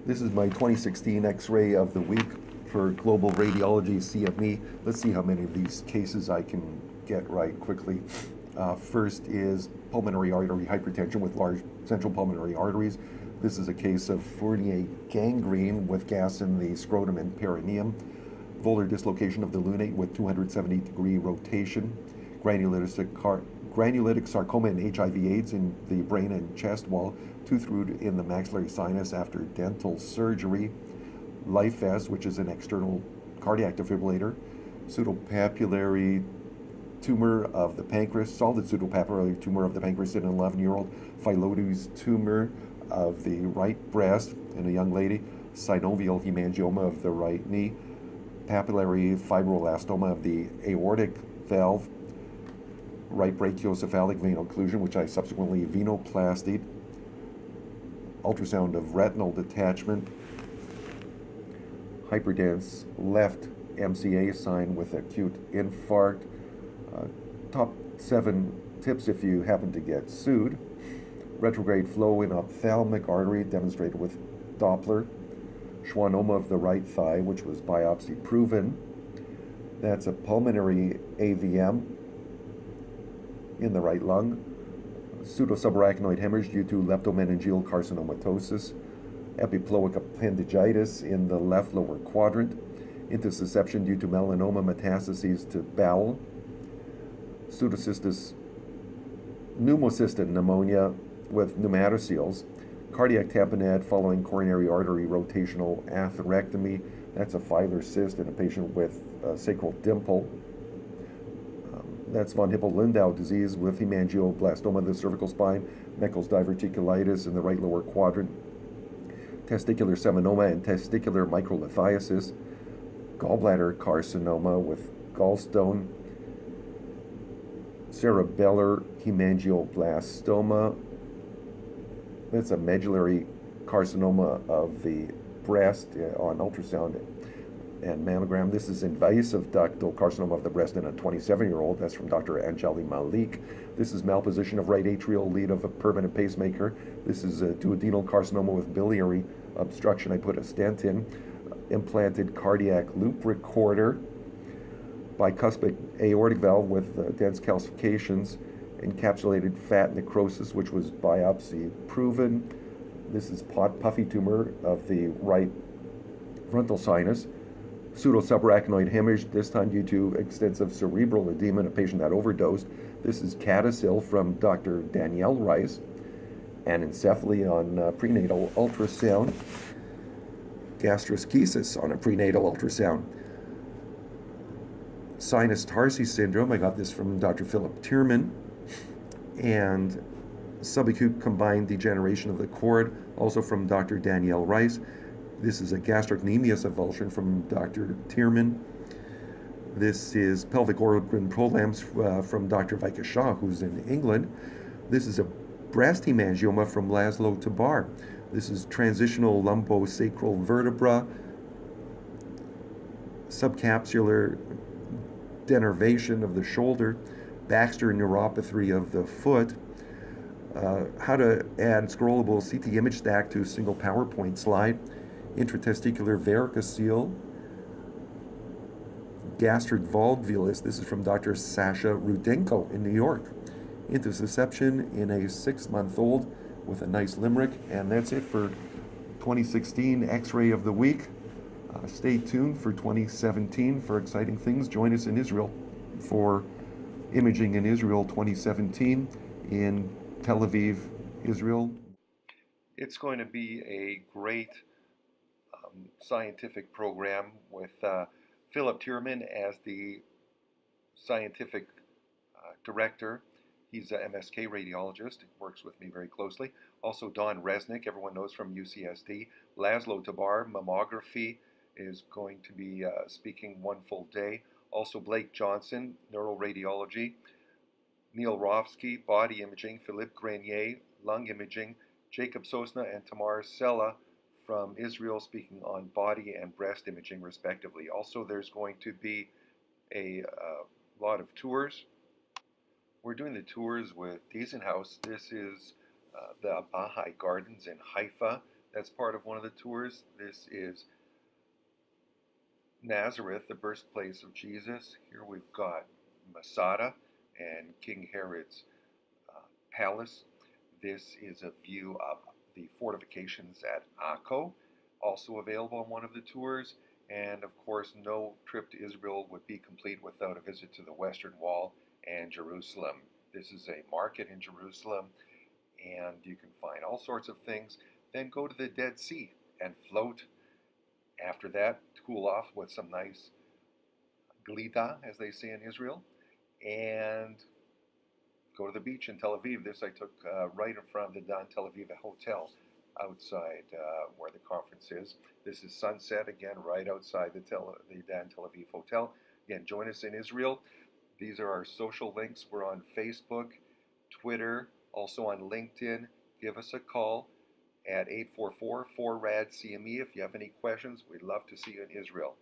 This is my 2016 X-ray of the week for Global Radiology CME. Let's see how many of these cases I can get right quickly. First is pulmonary artery hypertension with large central pulmonary arteries. This is a case of Fournier gangrene with gas in the scrotum and perineum, volar dislocation of the lunate with 270-degree rotation, granulitic sarcoma and HIV/AIDS in the brain and chest wall, tooth root in the maxillary sinus after dental surgery, LifeS, which is an external cardiac defibrillator, pseudopapillary tumor of the pancreas, solid pseudopapillary tumor of the pancreas in an 11-year-old, phyllodes tumor of the right breast in a young lady, synovial hemangioma of the right knee, papillary fibroelastoma of the aortic valve, right brachiocephalic vein occlusion, which I subsequently venoplastied, ultrasound of retinal detachment, hyperdense left MCA sign with acute infarct. Top 7 tips if you happen to get sued. Retrograde flow in ophthalmic artery demonstrated with Doppler. Schwannoma of the right thigh, which was biopsy proven. That's a pulmonary AVM in the right lung. Pseudosubarachnoid hemorrhage due to leptomeningeal carcinomatosis. Epiploic appendigitis in the left lower quadrant. Intussusception due to melanoma metastases to bowel. Pseudocystis pneumocystin pneumonia with pneumatoceles. Cardiac tamponade following coronary artery rotational atherectomy. That's a filar cyst in a patient with a sacral dimple. That's von Hippel-Lindau disease with hemangioblastoma of the cervical spine, Meckel's diverticulitis in the right lower quadrant, testicular seminoma and testicular microlithiasis, gallbladder carcinoma with gallstone, cerebellar hemangioblastoma. That's a medullary carcinoma of the breast on ultrasound and mammogram. This is invasive ductal carcinoma of the breast in a 27-year-old. That's from Dr. Anjali Malik. This is malposition of right atrial lead of a permanent pacemaker. This is a duodenal carcinoma with biliary obstruction. I put a stent in. Implanted cardiac loop recorder. Bicuspid aortic valve with dense calcifications. Encapsulated fat necrosis, which was biopsy proven. This is puffy tumor of the right frontal sinus. Pseudosubarachnoid hemorrhage, this time due to extensive cerebral edema in a patient that overdosed. This is CADASIL from Dr. Danielle Rice. Anencephaly on prenatal ultrasound. Gastroschisis on a prenatal ultrasound. Sinus tarsi syndrome, I got this from Dr. Phillip Tirman. And subacute combined degeneration of the cord, also from Dr. Danielle Rice. This is a gastrocnemius avulsion from Dr. Tirman. This is pelvic organ prolapse from Dr. Vika Shah, who's in England. This is a breast hemangioma from László Tabár. This is transitional lumbosacral vertebra, subcapsular denervation of the shoulder, Baxter neuropathy of the foot. How to add scrollable CT image stack to a single PowerPoint slide. Intratesticular varicocele, gastric volvulus. This is from Dr. Sasha Rudenko in New York. Intussusception in a 6-month-old with a nice limerick. And that's it for 2016 X-ray of the week. Stay tuned for 2017 for exciting things. Join us in Israel for Imaging in Israel 2017 in Tel Aviv, Israel. It's going to be a great scientific program with Phillip Tirman as the scientific director. He's an MSK radiologist, works with me very closely. Also Donald Resnick, everyone knows from UCSD. László Tabár, mammography, is going to be speaking one full day. Also Blake Johnson, neuroradiology. Neil Rofsky, body imaging. Philippe Grenier, lung imaging. Jacob Sosna and Tamar Sella from Israel speaking on body and breast imaging respectively. Also there's going to be a lot of tours. We're doing the tours with Diesenhaus. This is the Bahai Gardens in Haifa. That's part of one of the tours. This is Nazareth, the birthplace of Jesus. Here we've got Masada and King Herod's palace. This is a view of the fortifications at Akko, also available on one of the tours. And of course, no trip to Israel would be complete without a visit to the Western Wall and Jerusalem. This is a market in Jerusalem, and you can find all sorts of things. Then go to the Dead Sea and float. After that, cool off with some nice glida, as they say in Israel, and go to the beach in Tel Aviv. This I took right in front of the Dan Tel Aviv Hotel outside where the conference is. This is sunset, again, right outside the Dan Tel Aviv Hotel. Again, join us in Israel. These are our social links. We're on Facebook, Twitter, also on LinkedIn. Give us a call at 844-4RAD-CME if you have any questions. We'd love to see you in Israel.